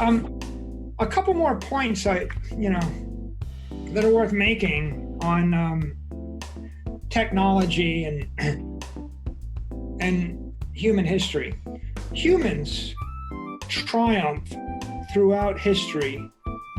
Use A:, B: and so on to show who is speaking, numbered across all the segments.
A: A couple more points that are worth making on technology and human history. Humans triumph throughout history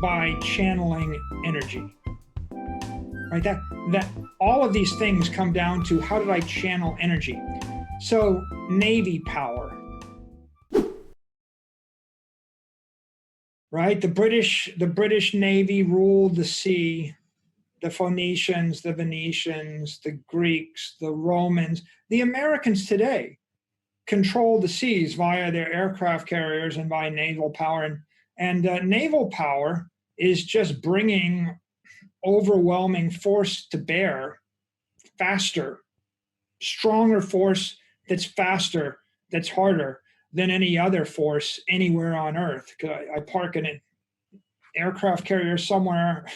A: by channeling energy. Right? That all of these things come down to, how did I channel energy? So Navy power. Right? The British Navy ruled the sea. The Phoenicians, the Venetians, the Greeks, the Romans. The Americans today control the seas via their aircraft carriers and by naval power. And naval power is just bringing overwhelming force to bear, faster, stronger force that's faster, that's harder than any other force anywhere on Earth. I park in an aircraft carrier somewhere,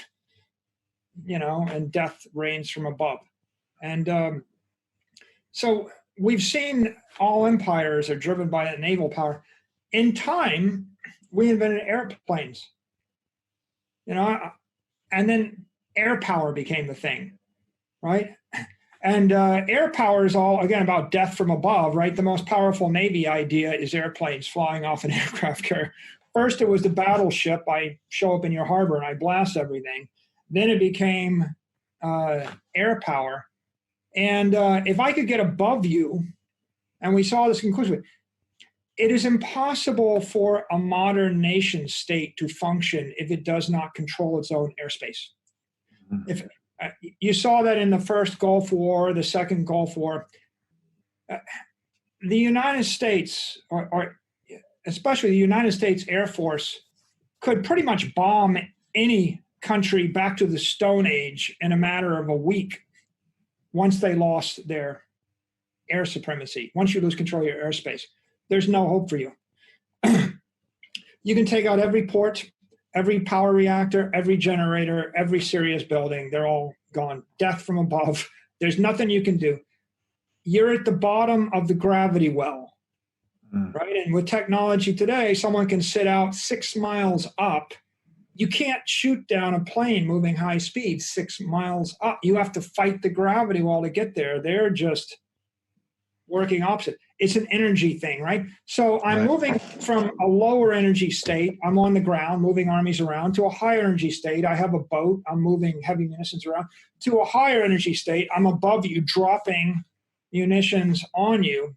A: and death reigns from above. And so we've seen all empires are driven by that naval power. In time, we invented airplanes, and then air power became the thing, right? And air power is all, again, about death from above, right? The most powerful Navy idea is airplanes flying off an aircraft carrier. First, it was the battleship. I show up in your harbor and I blast everything. Then it became air power. And if I could get above you, and we saw this conclusively, it is impossible for a modern nation state to function if it does not control its own airspace. Mm-hmm. If you saw that in the first Gulf War, the second Gulf War, the United States, or especially the United States Air Force, could pretty much bomb any country back to the Stone Age in a matter of a week once they lost their air supremacy. Once you lose control of your airspace, there's no hope for you. You can take out every port, every power reactor, every generator, every serious building. They're all gone. Death from above. There's nothing you can do. You're at the bottom of the gravity well, right? And with technology today, someone can sit out 6 miles up. You can't shoot down a plane moving high speed 6 miles up. You have to fight the gravity well to get there. They're just working opposite. It's an energy thing, right? So I'm moving from a lower energy state, I'm on the ground, moving armies around, to a higher energy state. I have a boat, I'm moving heavy munitions around, to a higher energy state. I'm above you, dropping munitions on you.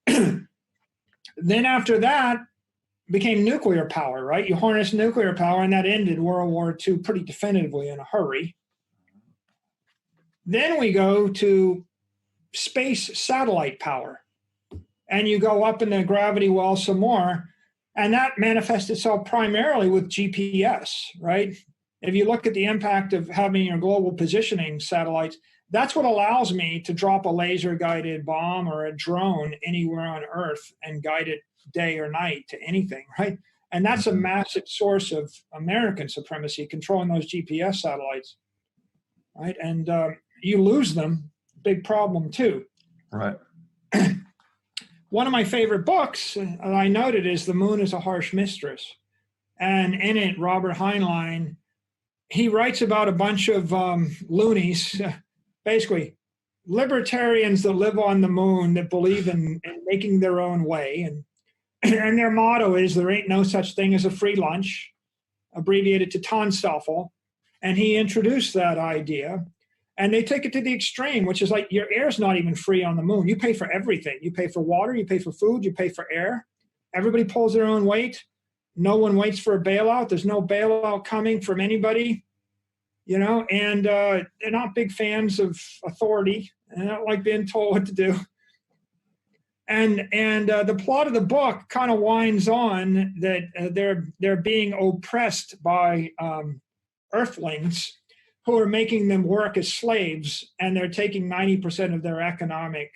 A: Then after that became nuclear power, right? You harness nuclear power, and that ended World War II pretty definitively in a hurry. Then we go to space satellite power. And you go up in the gravity well some more, and that manifests itself primarily with GPS, right? If you look at the impact of having your global positioning satellites, that's what allows me to drop a laser-guided bomb or a drone anywhere on Earth and guide it day or night to anything, right? And that's a massive source of American supremacy, controlling those GPS satellites, right? And you lose them, big problem too.
B: Right.
A: One of my favorite books, I noted, is The Moon is a Harsh Mistress. And in it, Robert Heinlein, he writes about a bunch of loonies, basically libertarians that live on the moon, that believe in making their own way. And their motto is, there ain't no such thing as a free lunch, abbreviated to Tonsstoffel. And he introduced that idea. And they take it to the extreme, which is like, your air's not even free on the moon. You pay for everything. You pay for water, you pay for food, you pay for air. Everybody pulls their own weight. No one waits for a bailout. There's no bailout coming from anybody, and they're not big fans of authority. They don't like being told what to do. And the plot of the book kind of winds on that they're being oppressed by earthlings who are making them work as slaves, and they're taking 90% of their economic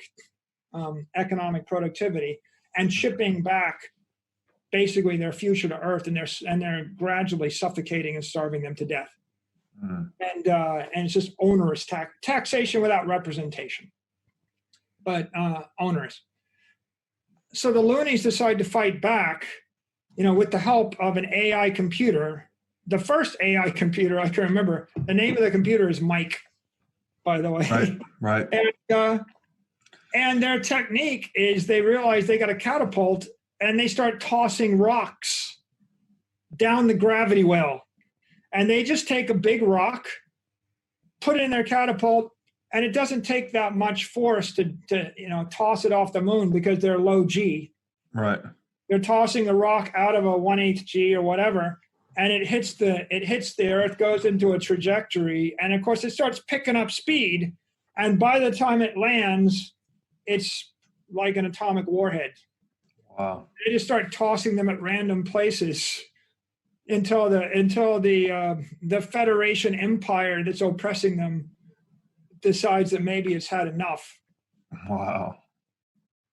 A: productivity and shipping back basically their future to Earth, and they're gradually suffocating and starving them to death. And it's just onerous taxation without representation, but onerous. So the loonies decide to fight back with the help of an AI computer, the first AI computer I can remember, the name of the computer is Mike, by the way.
B: Right.
A: And their technique is they realize they got a catapult and they start tossing rocks down the gravity well. And they just take a big rock, put it in their catapult, and it doesn't take that much force to toss it off the moon because they're low G.
B: Right.
A: They're tossing the rock out of a 1/8 G or whatever, and it hits the earth, goes into a trajectory, and of course it starts picking up speed, and by the time it lands, it's like an atomic warhead.
B: Wow.
A: They just start tossing them at random places until the Federation Empire that's oppressing them decides that maybe it's had enough.
B: Wow.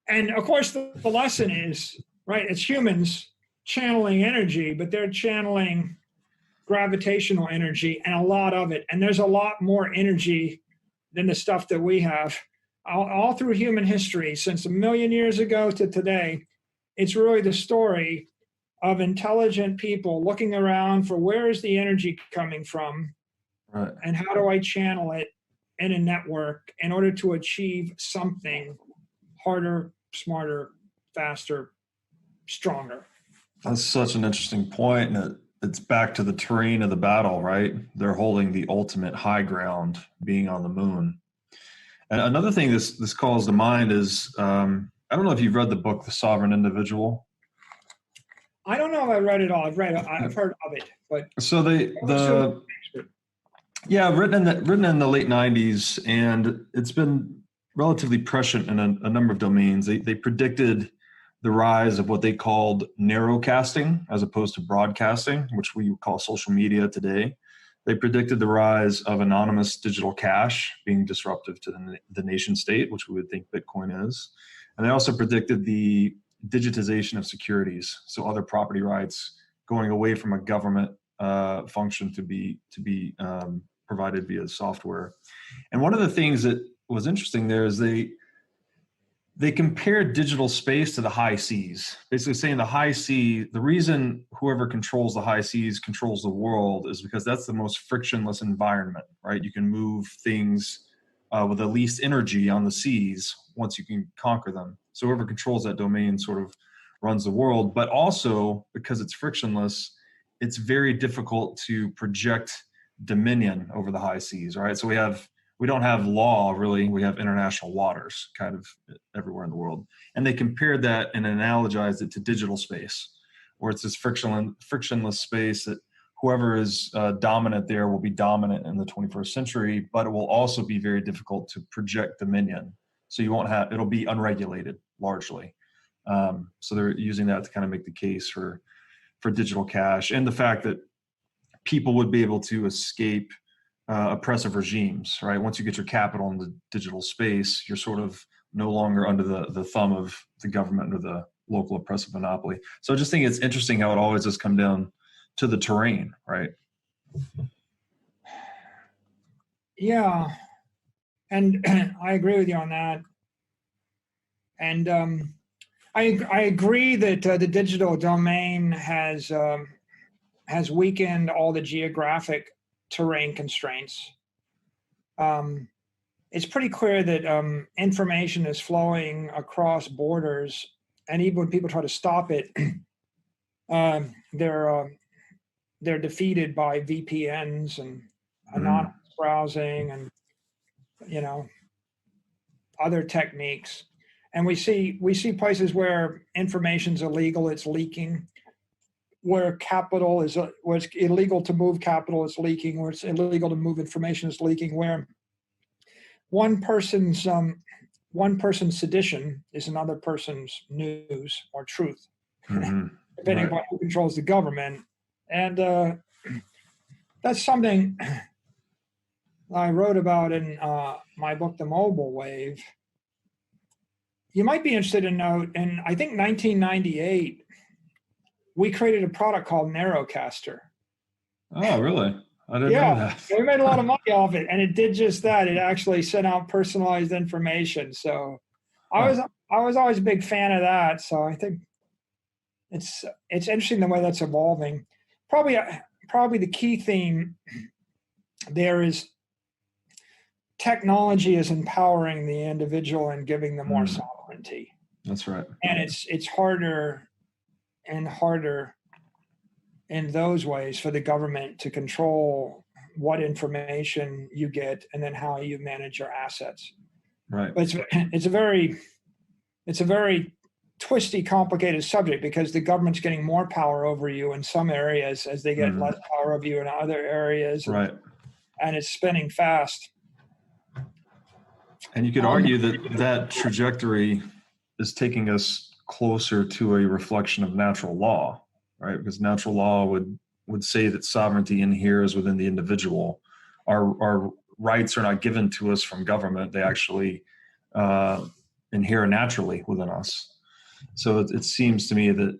A: And of course the lesson is, right, it's humans channeling energy, but they're channeling gravitational energy and a lot of it. And there's a lot more energy than the stuff that we have. All through human history, since 1 million years ago to today, it's really the story of intelligent people looking around for where is the energy coming from,
B: right,
A: and how do I channel it in a network in order to achieve something harder, smarter, faster, stronger.
B: That's such an interesting point. And it's back to the terrain of the battle, right? They're holding the ultimate high ground, being on the moon. And another thing this calls to mind is, I don't know if you've read the book, The Sovereign Individual.
A: I don't know if I read it all. I've heard of it, but
B: so written in the late 90s, and it's been relatively prescient in a number of domains. They predicted the rise of what they called narrowcasting as opposed to broadcasting, which we call social media today. They predicted the rise of anonymous digital cash being disruptive to the nation state, which we would think Bitcoin is. And they also predicted the digitization of securities, so other property rights going away from a government function to be provided via software. And one of the things that was interesting there is they compared digital space to the high seas, basically saying the high sea, the reason whoever controls the high seas controls the world is because that's the most frictionless environment, right? You can move things with the least energy on the seas once you can conquer them. So whoever controls that domain sort of runs the world, but also because it's frictionless, it's very difficult to project dominion over the high seas, right? So we don't have law, really. We have international waters kind of everywhere in the world. And they compared that and analogized it to digital space, where it's this frictionless space that whoever is dominant there will be dominant in the 21st century, but it will also be very difficult to project dominion. So it'll be unregulated largely. So they're using that to kind of make the case for digital cash, and the fact that people would be able to escape oppressive regimes, right? Once you get your capital in the digital space, you're sort of no longer under the thumb of the government or the local oppressive monopoly. So I just think it's interesting how it always does come down to the terrain, right?
A: Yeah, and I agree with you on that. And I agree that the digital domain has weakened all the geographic terrain constraints. It's pretty clear that information is flowing across borders, and even when people try to stop it, they're defeated by VPNs and anonymous browsing and other techniques. And we see places where information's illegal, it's leaking. Where it's illegal to move capital, it's leaking. Where it's illegal to move information, it's leaking. Where one person's sedition is another person's news or truth, depending upon who controls the government. And that's something I wrote about in my book, The Mobile Wave. You might be interested to note, in I think 1998, we created a product called Narrowcaster.
B: Oh, really? I didn't know that.
A: We made a lot of money off it, and it did just that. It actually sent out personalized information. So I was always a big fan of that. So I think it's interesting the way that's evolving. Probably the key theme there is technology is empowering the individual and giving them more sovereignty.
B: That's right.
A: And it's harder and harder in those ways for the government to control what information you get and then how you manage your assets.
B: Right.
A: But it's a very twisty, complicated subject because the government's getting more power over you in some areas as they get less power over you in other areas.
B: Right.
A: And it's spinning fast.
B: And you could argue that trajectory is taking us closer to a reflection of natural law, right? Because natural law would say that sovereignty inheres within the individual. Our rights are not given to us from government. They actually inhere naturally within us. So it seems to me that,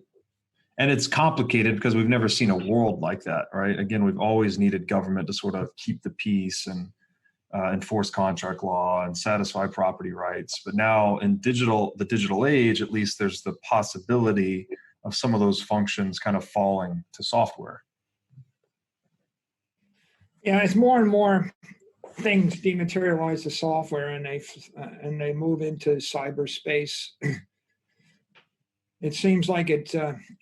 B: and it's complicated because we've never seen a world like that, right? Again, we've always needed government to sort of keep the peace and enforce contract law and satisfy property rights. But now in the digital age, at least there's the possibility of some of those functions kind of falling to software.
A: Yeah, it's more and more things dematerialize to software and they move into cyberspace. It seems like it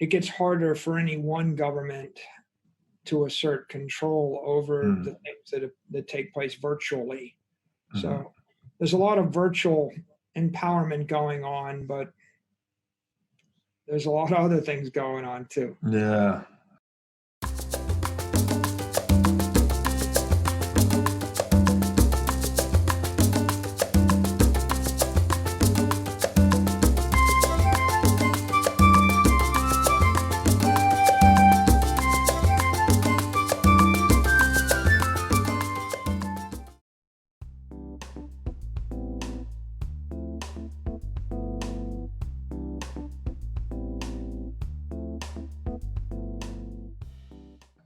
A: gets harder for any one government to assert control over the things that take place virtually. So there's a lot of virtual empowerment going on, but there's a lot of other things going on too.
B: Yeah.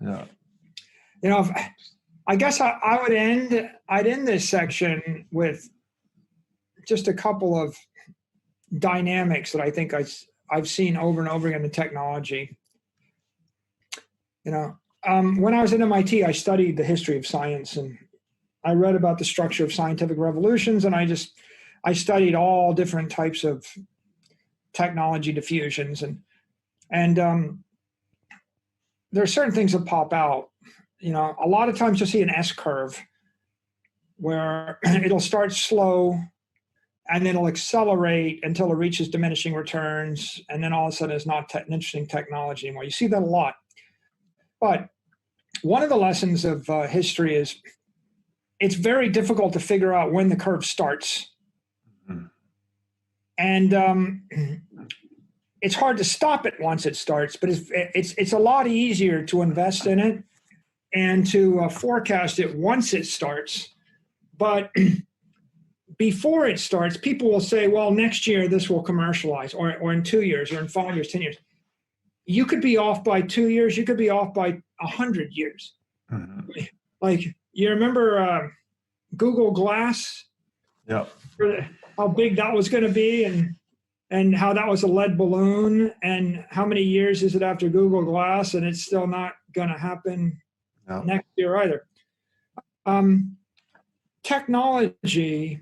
B: Yeah.
A: You know, I guess I'd end this section with just a couple of dynamics that I think I've seen over and over again in technology. You know, when I was at MIT, I studied the history of science and I read about the structure of scientific revolutions, and I studied all different types of technology diffusions, and there are certain things that pop out. You know, a lot of times you'll see an S curve where it'll start slow and then it'll accelerate until it reaches diminishing returns. And then all of a sudden it's not an interesting technology anymore. You see that a lot. But one of the lessons of history is it's very difficult to figure out when the curve starts. And it's hard to stop it once it starts, but it's a lot easier to invest in it and to forecast it once it starts. But before it starts, people will say, well, next year this will commercialize, or in 2 years, or in 5 years, 10 years. You could be off by 2 years. You could be off by 100 years. Like, you remember Google Glass?
B: Yeah.
A: How big that was going to be, and how that was a lead balloon, and how many years is it after Google Glass, and it's still not going to happen next year either. Technology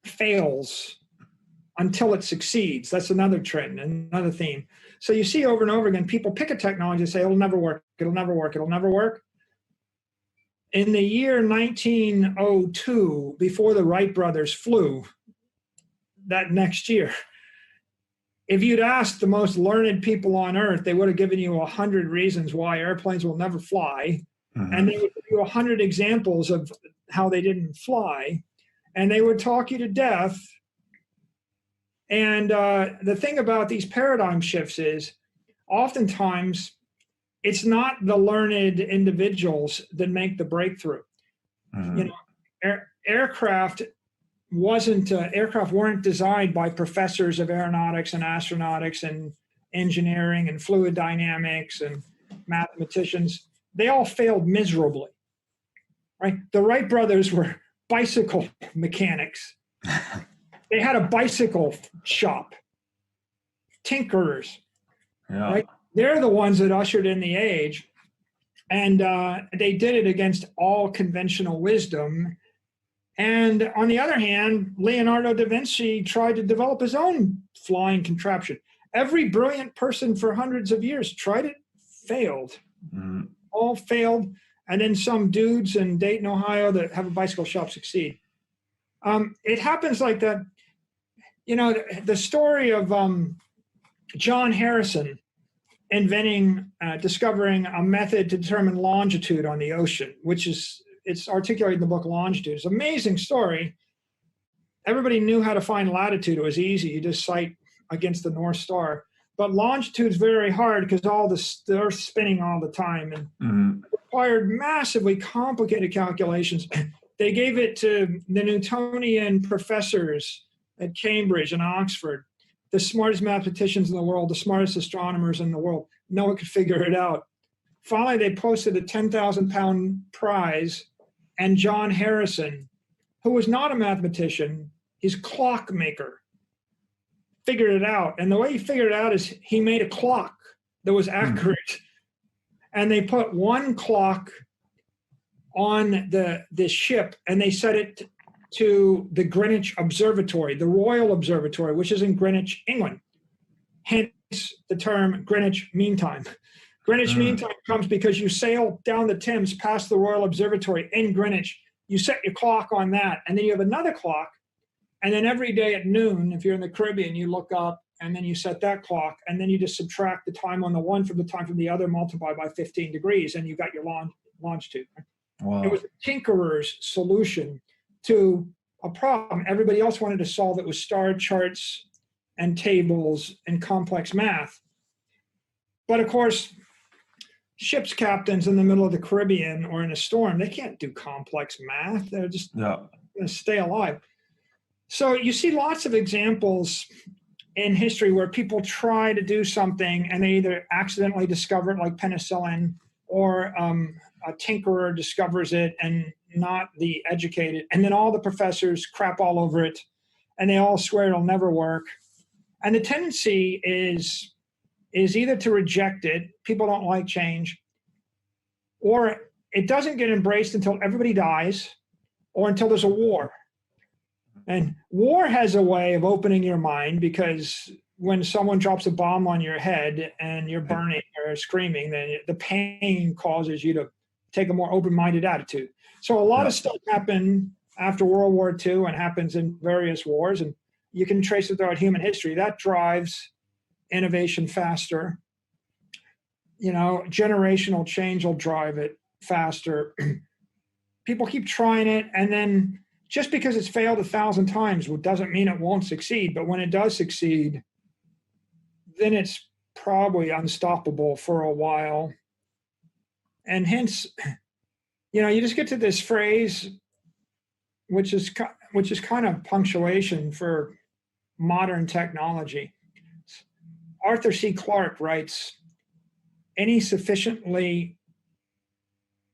A: fails until it succeeds. That's another trend, another theme. So you see over and over again, people pick a technology and say, it'll never work, it'll never work, it'll never work. In the year 1902, before the Wright brothers flew, that next year, if you'd asked the most learned people on earth, they would have given you 100 reasons why airplanes will never fly. And they would give you 100 examples of how they didn't fly. And they would talk you to death. And the thing about these paradigm shifts is oftentimes it's not the learned individuals that make the breakthrough. You know, aircraft weren't designed by professors of aeronautics and astronautics and engineering and fluid dynamics and mathematicians. They all failed miserably, right? The Wright brothers were bicycle mechanics. They had a bicycle shop, tinkerers.
B: Yeah.
A: Right? They're the ones that ushered in the age. And they did it against all conventional wisdom. And on the other hand, Leonardo da Vinci tried to develop his own flying contraption. Every brilliant person for hundreds of years tried it, failed. All failed. And then some dudes in Dayton, Ohio that have a bicycle shop succeed. It happens like that. You know, the story of John Harrison discovering a method to determine longitude on the ocean, it's articulated in the book Longitude. It's an amazing story. Everybody knew how to find latitude. It was easy. You just sight against the North Star. But longitude is very hard because the Earth's spinning all the time and required massively complicated calculations. They gave it to the Newtonian professors at Cambridge and Oxford, the smartest mathematicians in the world, the smartest astronomers in the world. No one could figure it out. Finally, they posted a 10,000-pound prize, and John Harrison, who was not a mathematician, he's a clockmaker, figured it out. And the way he figured it out is he made a clock that was accurate. And they put one clock on the ship, and they set it to the Greenwich Observatory, the Royal Observatory, which is in Greenwich, England. Hence the term Greenwich Mean Time. Greenwich Mean Time comes because you sail down the Thames past the Royal Observatory in Greenwich. You set your clock on that, and then you have another clock. And then every day at noon, if you're in the Caribbean, you look up, and then you set that clock, and then you just subtract the time on the one from the time from the other, multiply by 15 degrees, and you got your longitude.
B: Wow.
A: It was a tinkerer's solution to a problem everybody else wanted to solve. It was star charts and tables and complex math. But of course, ship's captains in the middle of the Caribbean or in a storm, they can't do complex math. They're just going to stay alive. So you see lots of examples in history where people try to do something and they either accidentally discover it, like penicillin, or a tinkerer discovers it and not the educated. And then all the professors crap all over it and they all swear it'll never work. And the tendency is either to reject it, people don't like change, or it doesn't get embraced until everybody dies or until there's a war. And war has a way of opening your mind, because when someone drops a bomb on your head and you're burning or screaming, then the pain causes you to take a more open-minded attitude. So a lot of stuff happened after World War II and happens in various wars, and you can trace it throughout human history. That drives innovation faster. You know, generational change will drive it faster. People keep trying it, and then just because it's failed 1,000 times doesn't mean it won't succeed. But when it does succeed, then it's probably unstoppable for a while. And hence, you know, you just get to this phrase, which is kind of punctuation for modern technology. Arthur C. Clarke writes, any sufficiently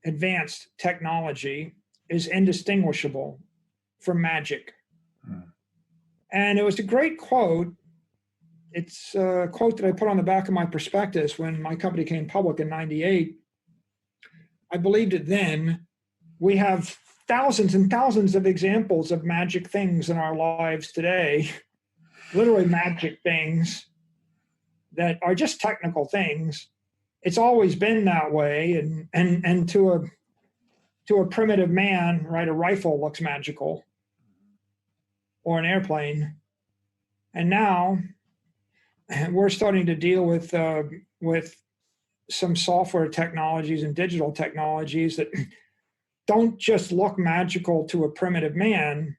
A: advanced technology is indistinguishable from magic. And it was a great quote. It's a quote that I put on the back of my prospectus when my company came public in '98. I believed it then. We have thousands and thousands of examples of magic things in our lives today, literally magic things that are just technical things. It's always been that way, and to a primitive man, right, a rifle looks magical, or an airplane. And now we're starting to deal with some software technologies and digital technologies that don't just look magical to a primitive man,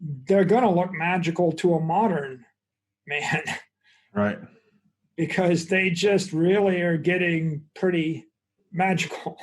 A: they're going to look magical to a modern man.
B: Right.
A: Because they just really are getting pretty magical.